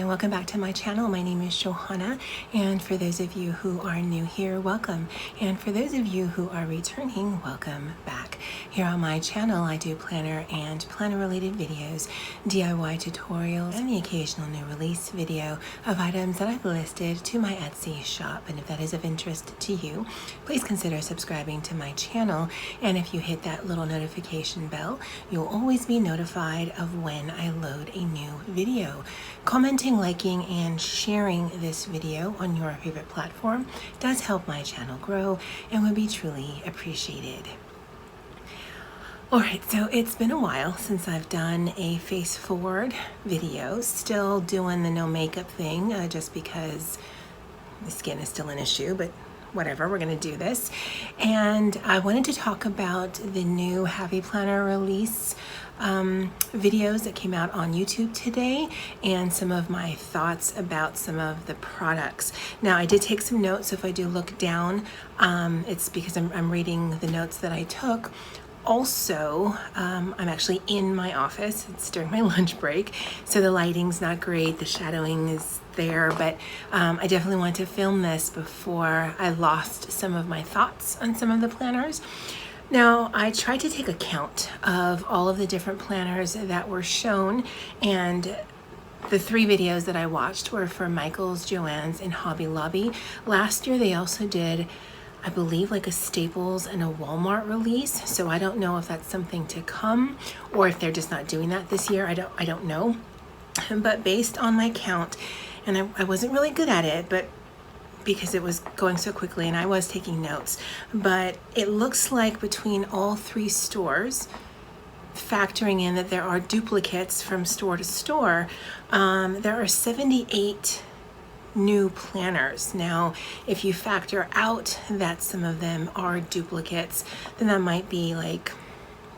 and welcome back to my channel. My name is Johanna, and for those of you who are new here, welcome. And for those of you who are returning, welcome back. Here on my channel, I do planner and planner related videos, DIY tutorials, and the occasional new release video of items that I've listed to my Etsy shop. And if that is of interest to you, please consider subscribing to my channel. And if you hit that little notification bell, you'll always be notified of when I load a new video. Commenting, liking, and sharing this video on your favorite platform does help my channel grow and would be truly appreciated. Alright, so it's been a while since I've done a face forward video. Still doing the no makeup thing just because the skin is still an issue, but whatever, we're going to do this. And I wanted to talk about the new Happy Planner release videos that came out on YouTube today and some of my thoughts about some of the products. Now, I did take some notes, so if I do look down, it's because I'm reading the notes that I took. Also, I'm actually in my office. It's during my lunch break, so the lighting's not great, the shadowing is there, but I definitely want to film this before I lost some of my thoughts on some of the planners. Now, I tried to take account of all of the different planners that were shown, and the 3 videos that I watched were for Michael's, Joann's, and Hobby Lobby. Last year, they also did, I believe, like a Staples and a Walmart release, so I don't know if that's something to come or if they're just not doing that this year. I don't know. But based on my count, and I wasn't really good at it, but because it was going so quickly and I was taking notes, but it looks like between all 3 stores, factoring in that there are duplicates from store to store, there are 78 new planners. Now, if you factor out that some of them are duplicates, then that might be like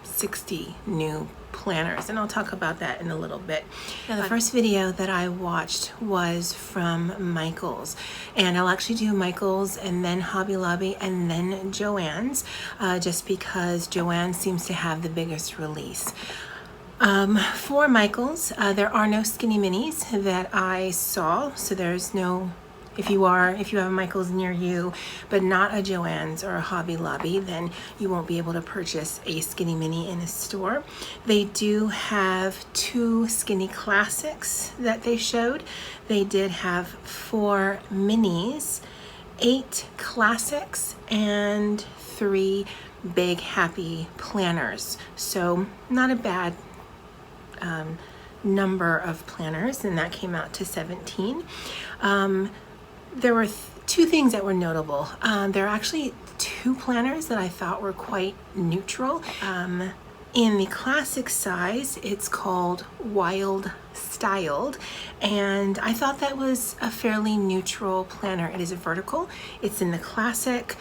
60 new planners, and I'll talk about that in a little bit. Now, the first video that I watched was from Michael's, and I'll actually do Michael's and then Hobby Lobby and then Joann's, just because Joann seems to have the biggest release. For Michael's, there are no skinny minis that I saw, so there's no, if you have a Michael's near you, but not a Joann's or a Hobby Lobby, then you won't be able to purchase a skinny mini in a store. They do have 2 skinny classics that they showed. They did have 4 minis, 8 classics, and 3 big happy planners. So not a bad number of planners, and that came out to 17. There were 2 things that were notable. There are actually 2 planners that I thought were quite neutral. In the classic size, it's called Wild Styled, and I thought that was a fairly neutral planner. It is a vertical, it's in the classic.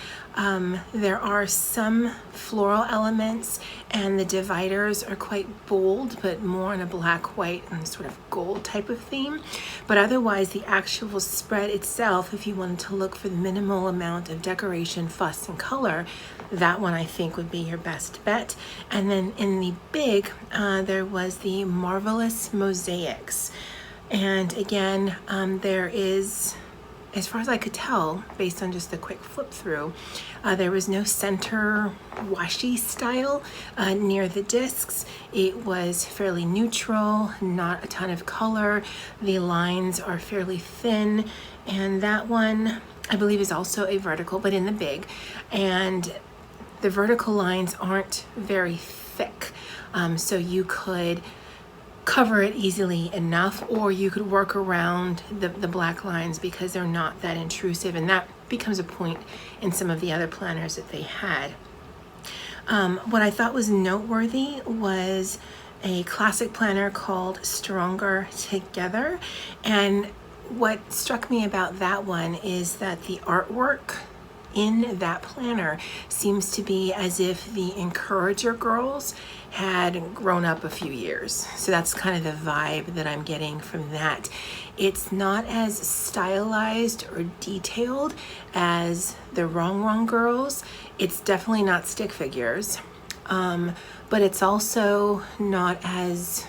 There are some floral elements, and the dividers are quite bold, but more in a black, white, and sort of gold type of theme. But otherwise, the actual spread itself, if you wanted to look for the minimal amount of decoration, fuss, and color, that one I think would be your best bet. And then in the big, there was the Marvelous Mosaics. And again, there is, as far as I could tell, based on just a quick flip through, there was no center washi style near the discs. It was fairly neutral, not a ton of color. The lines are fairly thin, and that one I believe is also a vertical, but in the big. And the vertical lines aren't very thick, so you could cover it easily enough, or you could work around the black lines because they're not that intrusive, and that becomes a point in some of the other planners that they had. What I thought was noteworthy was a classic planner called Stronger Together, and what struck me about that one is that the artwork in that planner seems to be as if the Encourager girls had grown up a few years. So that's kind of the vibe that I'm getting from that. It's not as stylized or detailed as the Wrong girls. It's definitely not stick figures, but it's also not as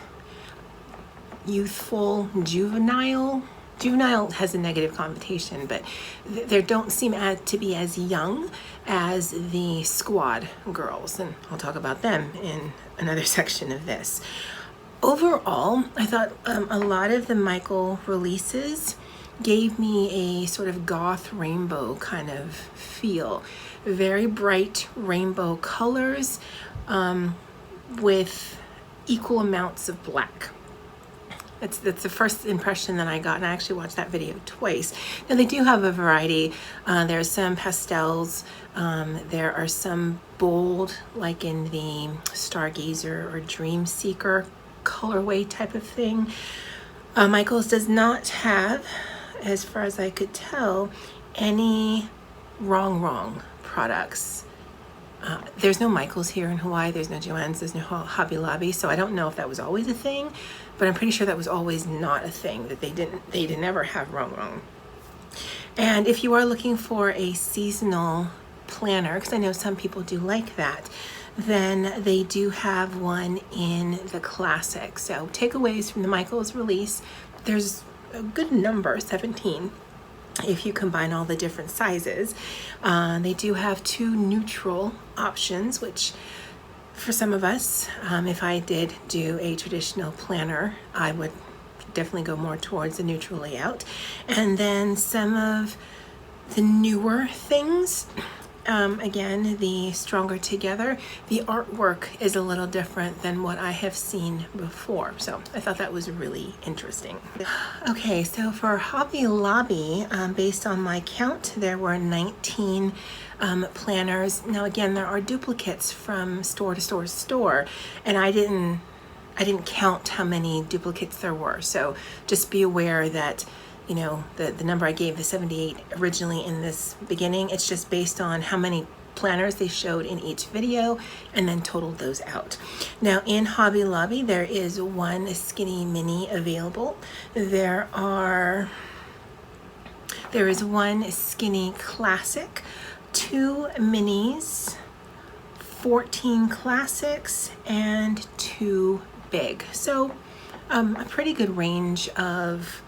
youthful, juvenile. Juvenile has a negative connotation, but they don't seem to be as young as the squad girls, and I'll talk about them in another section of this. Overall, I thought a lot of the Michael releases gave me a sort of goth rainbow kind of feel. Very bright rainbow colors with equal amounts of black. That's the first impression that I got, and I actually watched that video twice. Now they do have a variety. There's some pastels. There are some bold, like in the Stargazer or Dream Seeker colorway type of thing. Michaels does not have, as far as I could tell, any wrong products. There's no Michaels here in Hawaii. There's no Joann's. There's no Hobby Lobby. So I don't know if that was always a thing, but I'm pretty sure that was always not a thing, that they didn't ever have wrong. And if you are looking for a seasonal planner, because I know some people do like that, then they do have one in the classic. So takeaways from the Michaels release, there's a good number, 17. If you combine all the different sizes. They do have 2 neutral options, which for some of us, if I did do a traditional planner, I would definitely go more towards the neutral layout. And then some of the newer things, again, the Stronger Together, the artwork is a little different than what I have seen before. So I thought that was really interesting. Okay, so for Hobby Lobby, based on my count, there were 19 planners. Now again, there are duplicates from store to store to store, and I didn't count how many duplicates there were. So just be aware that, you know, the number I gave, the 78 originally in this beginning, it's just based on how many planners they showed in each video and then totaled those out. Now in Hobby Lobby, there is 1 skinny mini available. There is 1 skinny classic, 2 minis, 14 classics, and 2 big. So a pretty good range of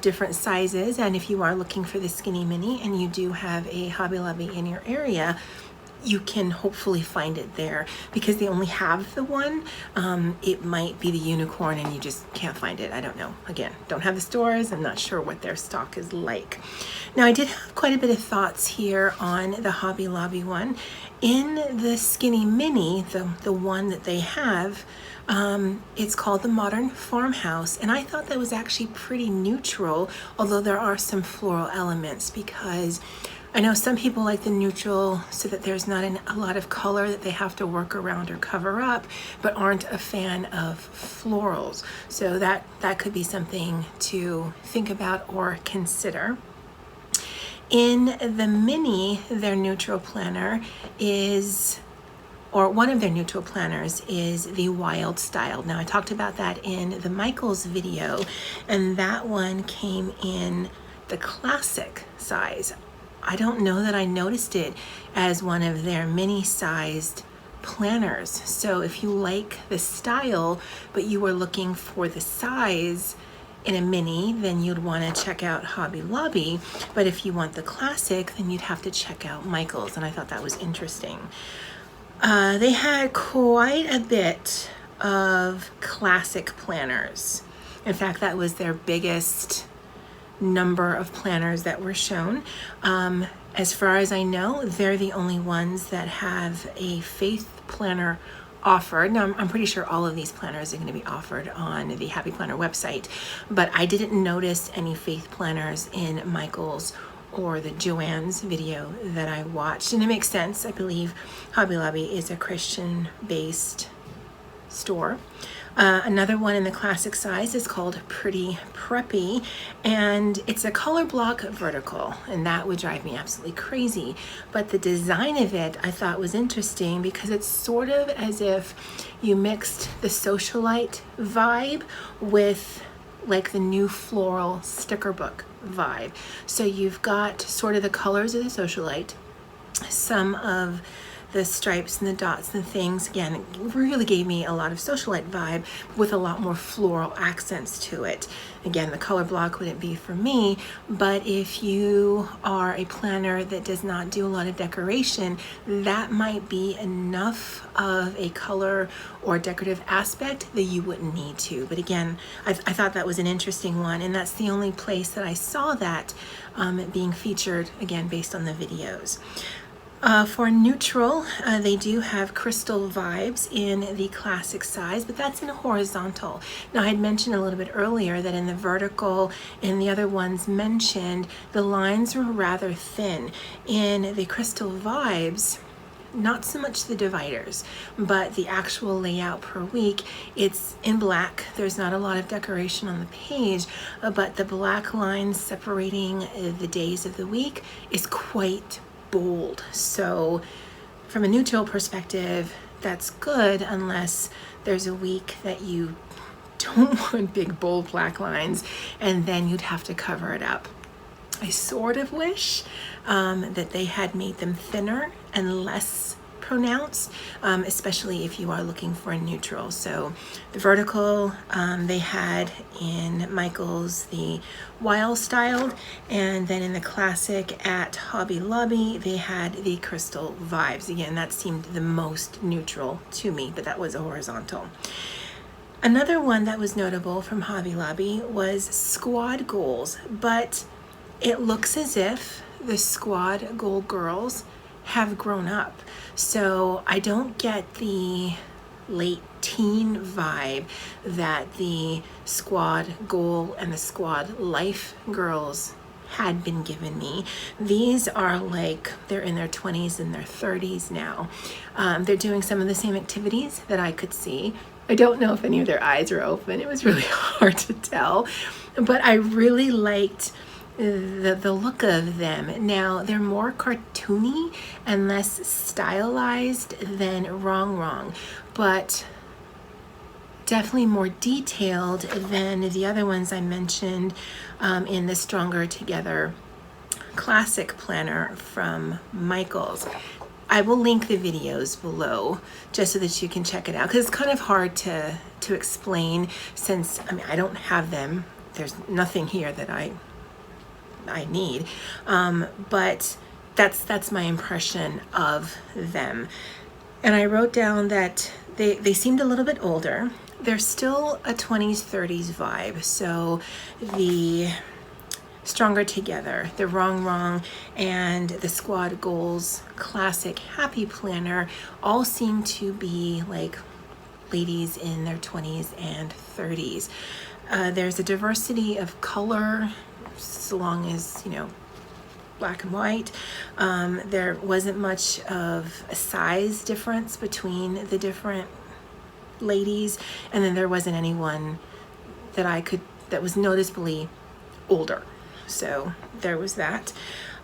different sizes. And if you are looking for the skinny mini and you do have a Hobby Lobby in your area, you can hopefully find it there. Because they only have the one, it might be the unicorn and you just can't find it. I don't know. Again, don't have the stores. I'm not sure what their stock is like. Now I did have quite a bit of thoughts here on the Hobby Lobby one. In the skinny mini, the one that they have, it's called the Modern Farmhouse, and I thought that was actually pretty neutral, although there are some floral elements, because I know some people like the neutral so that there's not a lot of color that they have to work around or cover up, but aren't a fan of florals. So that could be something to think about or consider. In the mini, their neutral planner is, or one of their neutral planners is the Wild Style. Now I talked about that in the Michaels video, and that one came in the classic size. I don't know that I noticed it as one of their mini sized planners. So if you like the style, but you were looking for the size in a mini, then you'd want to check out Hobby Lobby. But if you want the classic, then you'd have to check out Michaels, and I thought that was interesting. They had quite a bit of classic planners. In fact, that was their biggest number of planners that were shown. As far as I know, they're the only ones that have a faith planner offered. Now, I'm pretty sure all of these planners are going to be offered on the Happy Planner website, but I didn't notice any faith planners in Michaels or the Joann's video that I watched. And it makes sense. I believe Hobby Lobby is a Christian-based store. Another one in the classic size is called Pretty Preppy, and it's a color block vertical, and that would drive me absolutely crazy. But the design of it I thought was interesting because it's sort of as if you mixed the socialite vibe with like the new floral sticker book vibe. So you've got sort of the colors of the socialite, some of the stripes and the dots and things, again, it really gave me a lot of socialite vibe with a lot more floral accents to it. Again, the color block wouldn't be for me, but if you are a planner that does not do a lot of decoration, that might be enough of a color or decorative aspect that you wouldn't need to. But again, I thought that was an interesting one, and that's the only place that I saw that being featured, again, based on the videos. For neutral, they do have crystal vibes in the classic size, but that's in horizontal. Now, I had mentioned a little bit earlier that in the vertical and the other ones mentioned, the lines were rather thin. In the crystal vibes, not so much the dividers, but the actual layout per week, it's in black. There's not a lot of decoration on the page, but the black lines separating the days of the week is quite bold. So from a neutral perspective, that's good, unless there's a week that you don't want big bold black lines, and then you'd have to cover it up. I sort of wish that they had made them thinner and less pronounced, especially if you are looking for a neutral. So the vertical, they had in Michael's the wild styled, and then in the classic at Hobby Lobby, they had the crystal vibes. Again, that seemed the most neutral to me, but that was a horizontal. Another one that was notable from Hobby Lobby was squad goals, but it looks as if the squad goal girls have grown up. So I don't get the late teen vibe that the squad goal and the squad life girls had been given me. These are like, they're in their 20s and their 30s now. They're doing some of the same activities that I could see. I don't know if any of their eyes are open. It was really hard to tell, but I really liked the look of them. Now, they're more cartoony and less stylized than Wrong, but definitely more detailed than the other ones I mentioned in the Stronger Together classic planner from Michaels. I will link the videos below just so that you can check it out, because it's kind of hard to explain, since I don't have them. There's nothing here that I need, but that's my impression of them. And I wrote down that they seemed a little bit older. They're still a 20s, 30s vibe. So the Stronger Together, the Wrong, and the Squad Goals Classic Happy Planner all seem to be like ladies in their 20s and 30s. There's a diversity of color, so long as, black and white. There wasn't much of a size difference between the different ladies, and then there wasn't anyone that was noticeably older. So there was that.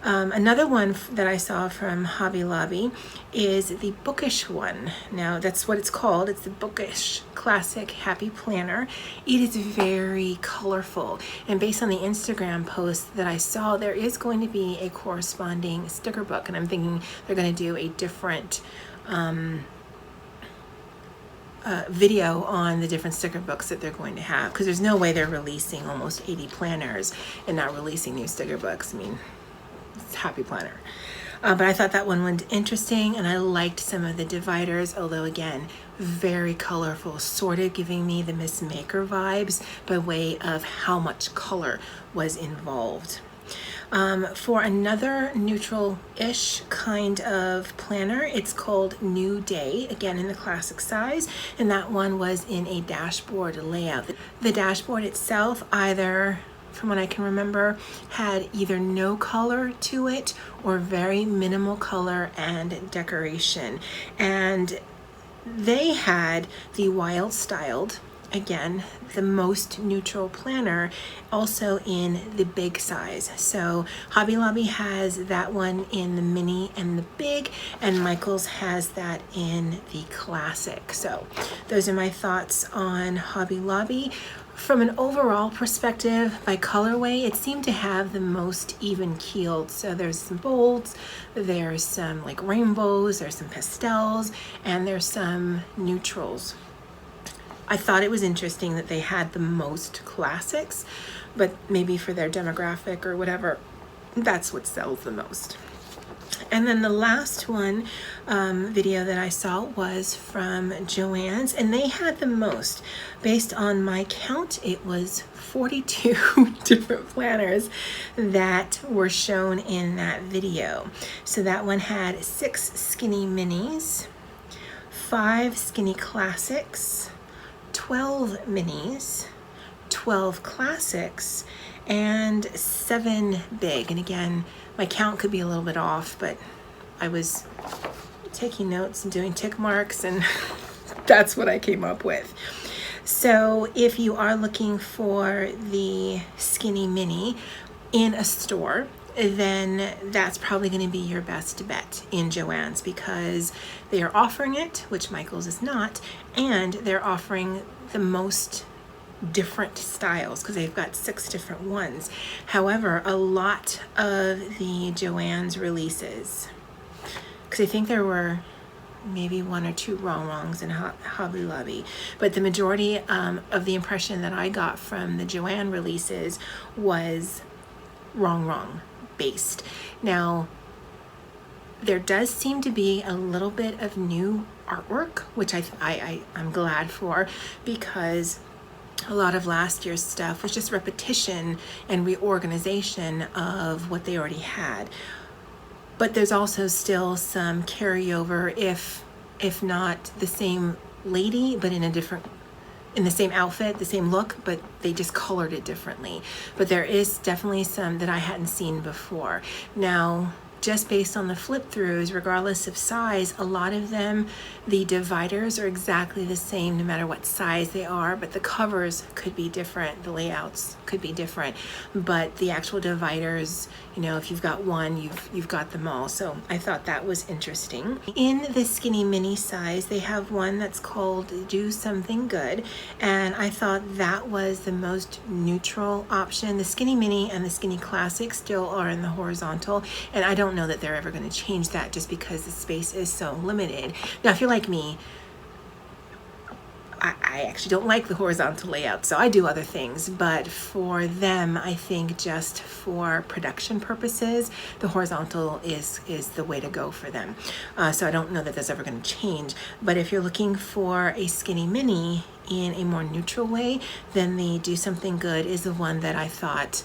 Another one that I saw from Hobby Lobby is the bookish one. Now, that's what it's called. It's the bookish classic happy planner. It is very colorful, and based on the Instagram post that I saw, there is going to be a corresponding sticker book, and I'm thinking they're going to do a different video on the different sticker books that they're going to have, because there's no way they're releasing almost 80 planners and not releasing new sticker books. It's Happy Planner. But I thought that one was interesting, and I liked some of the dividers, although again, very colorful, sort of giving me the Miss Maker vibes by way of how much color was involved. For another neutral-ish kind of planner, it's called New Day, again in the classic size, and that one was in a dashboard layout. The dashboard itself, either, from what I can remember, had either no color to it or very minimal color and decoration. And they had the wild styled, again, the most neutral planner, also in the big size. So Hobby Lobby has that one in the mini and the big, and Michaels has that in the classic. So those are my thoughts on Hobby Lobby. From an overall perspective, by colorway, it seemed to have the most even keeled. So there's some bolds, there's some like rainbows, there's some pastels, and there's some neutrals. I thought it was interesting that they had the most classics, but maybe for their demographic or whatever, that's what sells the most. And then the last one video that I saw was from Joann's, and they had the most. Based on my count, it was 42 different planners that were shown in that video. So that one had 6 skinny minis, 5 skinny classics, 12 minis, 12 classics, and 7 big. And again, my count could be a little bit off, but I was taking notes and doing tick marks, and that's what I came up with. So if you are looking for the skinny mini in a store, then that's probably going to be your best bet in Joann's, because they are offering it, which Michael's is not, and they're offering the most different styles because they've got 6 different ones. However, a lot of the Joann's releases, because I think there were maybe 1 or 2 wrongs in Hobby Lobby, but the majority of the impression that I got from the Joann releases was wrong based. Now, there does seem to be a little bit of new artwork, which I'm glad for, because a lot of last year's stuff was just repetition and reorganization of what they already had. But there's also still some carryover, if not the same lady, but in the same outfit, the same look, but they just colored it differently. But there is definitely some that I hadn't seen before. Now, just based on the flip throughs, regardless of size, a lot of them, the dividers are exactly the same no matter what size they are, but the covers could be different, the layouts could be different, but the actual dividers, you know, if you've got one, you've got them all. So I thought that was interesting. In the skinny mini size, they have one that's called Do Something Good, and I thought that was the most neutral option. The skinny mini and the skinny classic still are in the horizontal, and I don't know that they're ever going to change that just because the space is so limited. Now, if you're like me, I actually don't like the horizontal layout, so I do other things, but for them, I think just for production purposes, the horizontal is the way to go for them. So I don't know that that's ever going to change, but if you're looking for a skinny mini in a more neutral way, then the Do Something Good is the one that I thought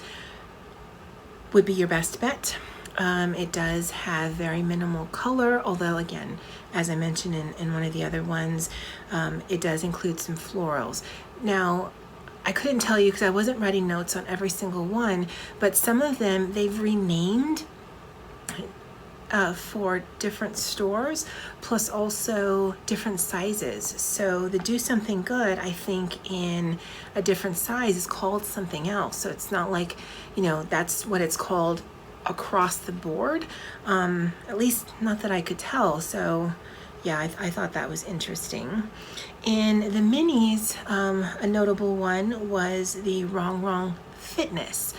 would be your best bet. It does have very minimal color, although again, as I mentioned in one of the other ones, it does include some florals. Now, I couldn't tell you because I wasn't writing notes on every single one, but some of them they've renamed for different stores, plus also different sizes. So the Do Something Good, I think in a different size is called something else. So it's not like, you know, that's what it's called across the board, at least not that I could tell. So yeah, I thought that was interesting. In the minis, a notable one was the Wrong Fitness.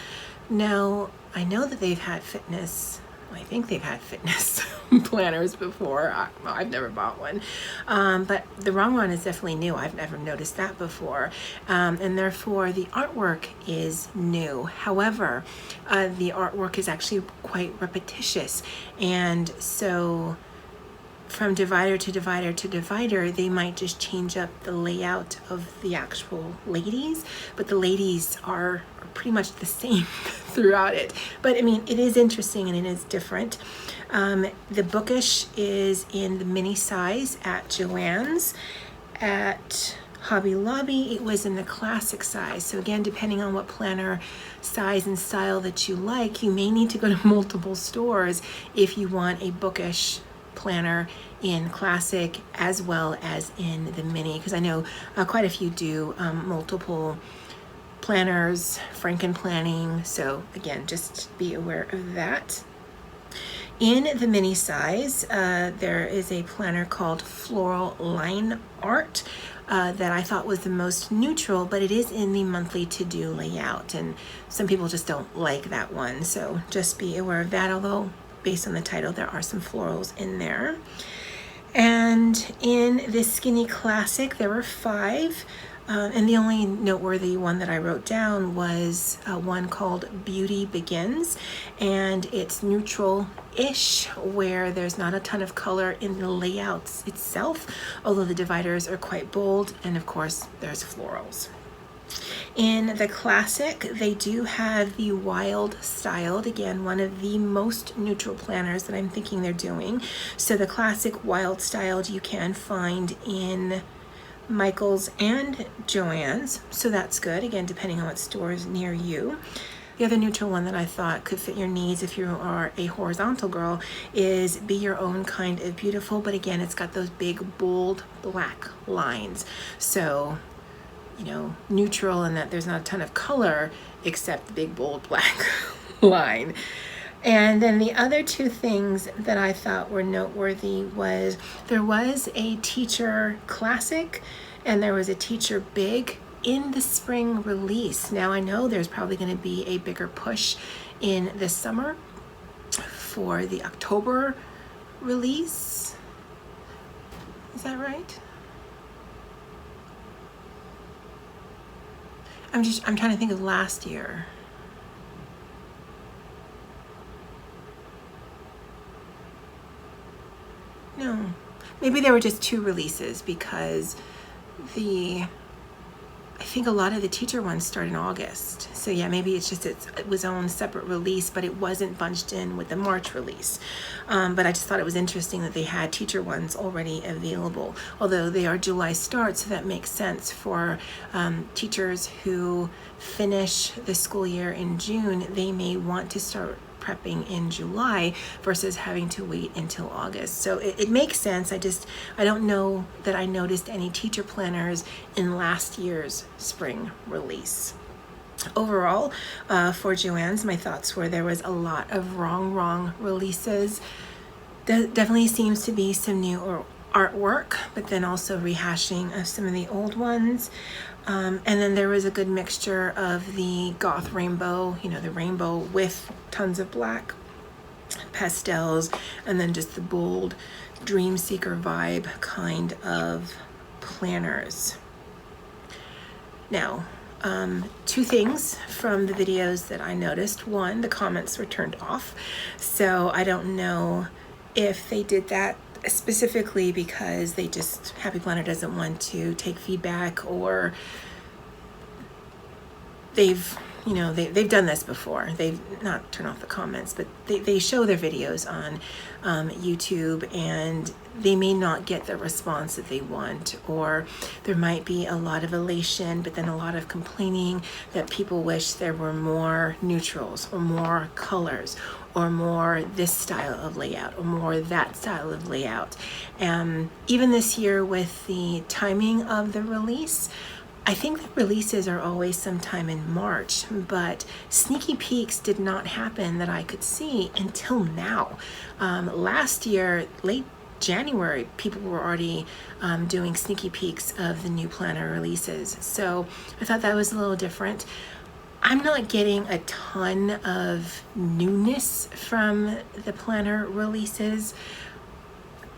Now, I know that they've had fitness, I think they've had fitness planners before. I've never bought one, but the Wrong is definitely new. I've never noticed that before, and therefore the artwork is new. However, the artwork is actually quite repetitious, and so from divider to divider to divider, they might just change up the layout of the actual ladies, but the ladies are pretty much the same throughout it. But I mean, it is interesting and it is different. The bookish is in the mini size at Joann's. At Hobby Lobby, it was in the classic size. So again, depending on what planner size and style that you like, you may need to go to multiple stores if you want a bookish planner in classic as well as in the mini, because I know quite a few do multiple planners, Franken planning. So again, just be aware of that. In the mini size, there is a planner called Floral Line Art that I thought was the most neutral, but it is in the monthly to-do layout, and some people just don't like that one, so just be aware of that, although based on the title there are some florals in there. And in this Skinny Classic there were 5. And the only noteworthy one that I wrote down was one called Beauty Begins, and it's neutral-ish, where there's not a ton of color in the layouts itself, although the dividers are quite bold, and of course there's florals. In the Classic, they do have the Wild Styled, again, one of the most neutral planners that I'm thinking they're doing. So the Classic Wild Styled you can find in Michael's and Joann's, so that's good, again, depending on what store is near you. The other neutral one that I thought could fit your needs if you are a horizontal girl is Be Your Own Kind of Beautiful, but again, it's got those big, bold, black lines. So, you know, neutral in that there's not a ton of color except the big, bold, black line. And then the other 2 things that I thought were noteworthy was there was a Teacher Classic and there was a Teacher Big in the spring release. Now I know there's probably going to be a bigger push in the summer for the October release. Is that right? I'm trying to think of last year. No, maybe there were just 2 releases because I think a lot of the teacher ones start in August. So yeah, maybe it's just it was own separate release, but it wasn't bunched in with the March release. But I just thought it was interesting that they had teacher ones already available, although they are July start, so that makes sense for teachers who finish the school year in June. They may want to start prepping in July versus having to wait until August. So it makes sense. I don't know that I noticed any teacher planners in last year's spring release. Overall, for Joann's, my thoughts were there was a lot of wrong releases. Definitely seems to be some new artwork, but then also rehashing of some of the old ones. And then there was a good mixture of the goth rainbow, you know, the rainbow with tons of black pastels, and then just the bold dream seeker vibe kind of planners. Now, 2 things from the videos that I noticed. One, the comments were turned off, so I don't know if they did that specifically because they just, Happy Planner doesn't want to take feedback, or they've done this before. They've not turned off the comments, but they show their videos on YouTube, and they may not get the response that they want, or there might be a lot of elation, but then a lot of complaining that people wish there were more neutrals, or more colors, or more this style of layout, or more that style of layout. Even this year with the timing of the release, I think the releases are always sometime in March, but sneaky peeks did not happen that I could see until now. Last year, late January, people were already doing sneaky peeks of the new planner releases. So I thought that was a little different. I'm not getting a ton of newness from the planner releases.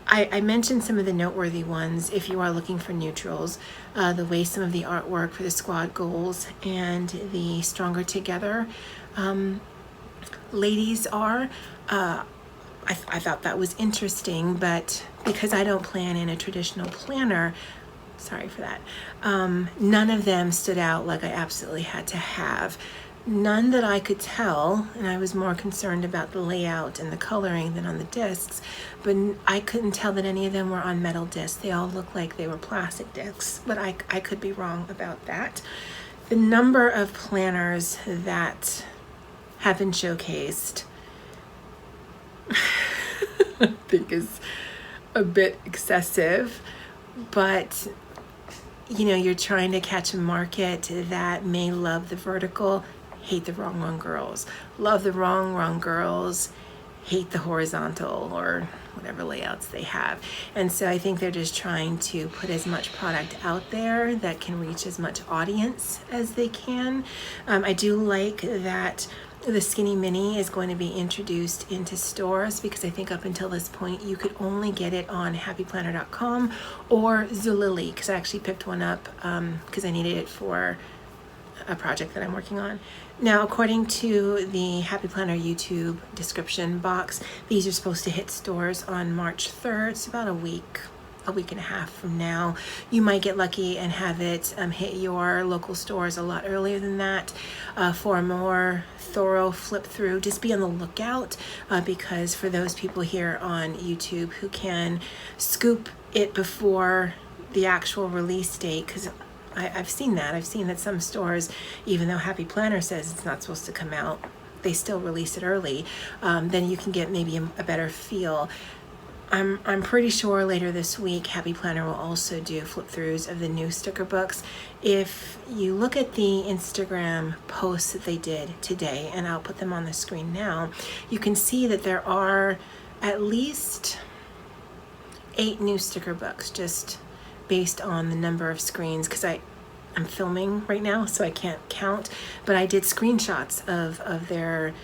I mentioned some of the noteworthy ones if you are looking for neutrals, the way some of the artwork for the squad goals and the Stronger Together ladies are. I thought that was interesting, but because I don't plan in a traditional planner, sorry for that, none of them stood out like I absolutely had to have. None that I could tell, and I was more concerned about the layout and the coloring than on the discs, but I couldn't tell that any of them were on metal discs. They all looked like they were plastic discs, but I could be wrong about that. The number of planners that have been showcased I think is a bit excessive, but you know, you're trying to catch a market that may love the vertical, hate the wrong girls, love the wrong girls, hate the horizontal or whatever layouts they have. And so I think they're just trying to put as much product out there that can reach as much audience as they can. I do like that the Skinny Mini is going to be introduced into stores, because I think up until this point you could only get it on happyplanner.com or Zulily, because I actually picked one up because I needed it for a project that I'm working on. Now, according to the Happy Planner YouTube description box, these are supposed to hit stores on March 3rd. It's about a week and a half from now. You might get lucky and have it hit your local stores a lot earlier than that. For a more thorough flip through, just be on the lookout, because for those people here on YouTube who can scoop it before the actual release date, because I've seen that some stores, even though Happy Planner says it's not supposed to come out, they still release it early. Then you can get maybe a better feel. I'm pretty sure later this week Happy Planner will also do flip throughs of the new sticker books. If you look at the Instagram posts that they did today, and I'll put them on the screen now, you can see that there are at least 8 new sticker books, just based on the number of screens, because I'm filming right now, so I can't count, but I did screenshots of their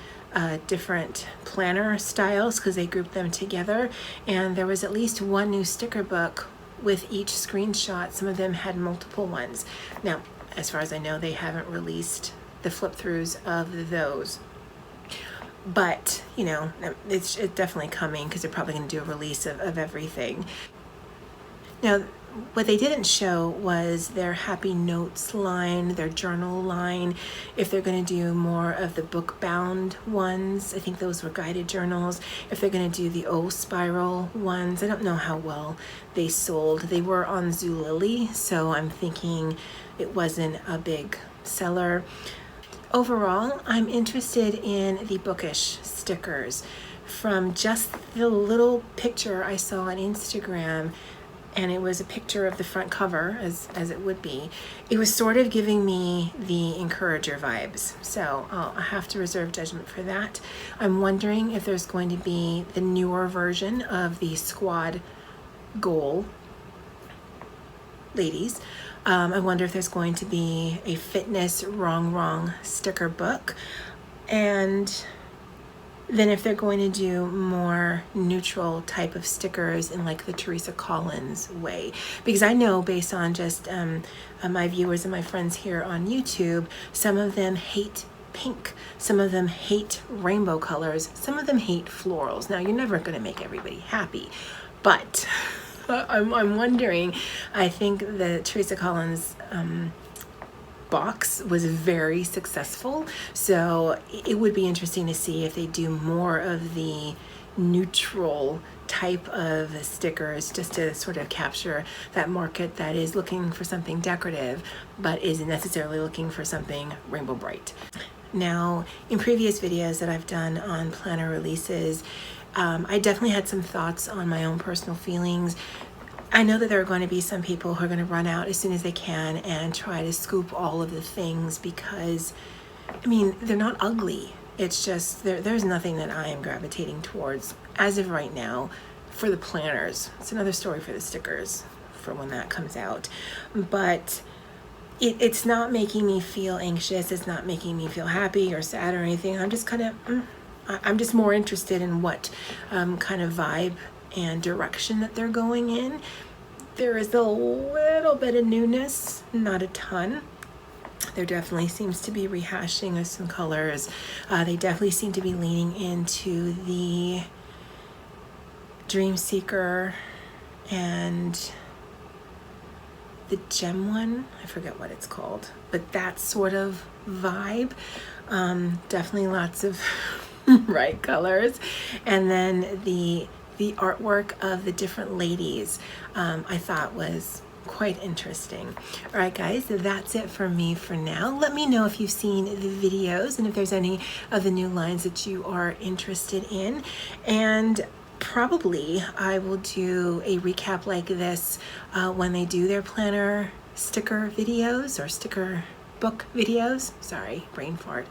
different planner styles, because they grouped them together, and there was at least 1 new sticker book with each screenshot. Some of them had multiple ones. Now, as far as I know, they haven't released the flip throughs of those, but you know, it's definitely coming, because they're probably going to do a release of everything. Now, what they didn't show was their Happy Notes line, their journal line, if they're going to do more of the book bound ones. I think those were guided journals. If they're going to do the O spiral ones, I don't know how well they sold. They were on Zulily, so I'm thinking it wasn't a big seller. Overall, I'm interested in the bookish stickers. From just the little picture I saw on Instagram, and it was a picture of the front cover, as it would be, it was sort of giving me the encourager vibes. So I have to reserve judgment for that. I'm wondering if there's going to be the newer version of the squad goal ladies. I wonder if there's going to be a fitness wrong sticker book, and then if they're going to do more neutral type of stickers in like the Teresa Collins way. Because I know, based on just my viewers and my friends here on YouTube, some of them hate pink, some of them hate rainbow colors, some of them hate florals. Now, you're never going to make everybody happy, but I'm wondering, I think the Teresa Collins box was very successful, so it would be interesting to see if they do more of the neutral type of stickers, just to sort of capture that market that is looking for something decorative but isn't necessarily looking for something rainbow bright. Now, in previous videos that I've done on planner releases, I definitely had some thoughts on my own personal feelings. I know that there are going to be some people who are going to run out as soon as they can and try to scoop all of the things, because, I mean, they're not ugly. It's just there's nothing that I am gravitating towards as of right now for the planners. It's another story for the stickers for when that comes out. But it's not making me feel anxious. It's not making me feel happy or sad or anything. I'm just kind of, I'm just more interested in what kind of vibe and direction that they're going in. There is a little bit of newness, not a ton. There definitely seems to be rehashing of some colors. They definitely seem to be leaning into the Dream Seeker and the gem one. I forget what it's called, but that sort of vibe. Definitely lots of bright colors. And then the artwork of the different ladies, I thought was quite interesting. All right, guys, that's it for me for now. Let me know if you've seen the videos and if there's any of the new lines that you are interested in. And probably I will do a recap like this when they do their planner sticker videos or sticker book videos. Sorry, brain fart.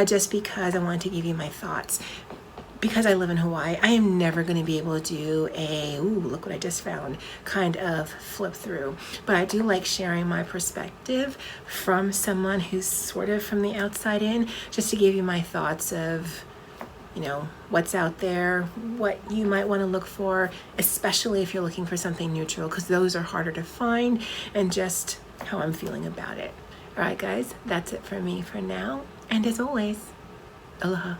Just because I wanted to give you my thoughts. because I live in Hawaii, I am never going to be able to do a, ooh, look what I just found, kind of flip through. But I do like sharing my perspective from someone who's sort of from the outside in, just to give you my thoughts of, you know, what's out there, what you might want to look for, especially if you're looking for something neutral, because those are harder to find, and just how I'm feeling about it. All right, guys, that's it for me for now. And as always, aloha.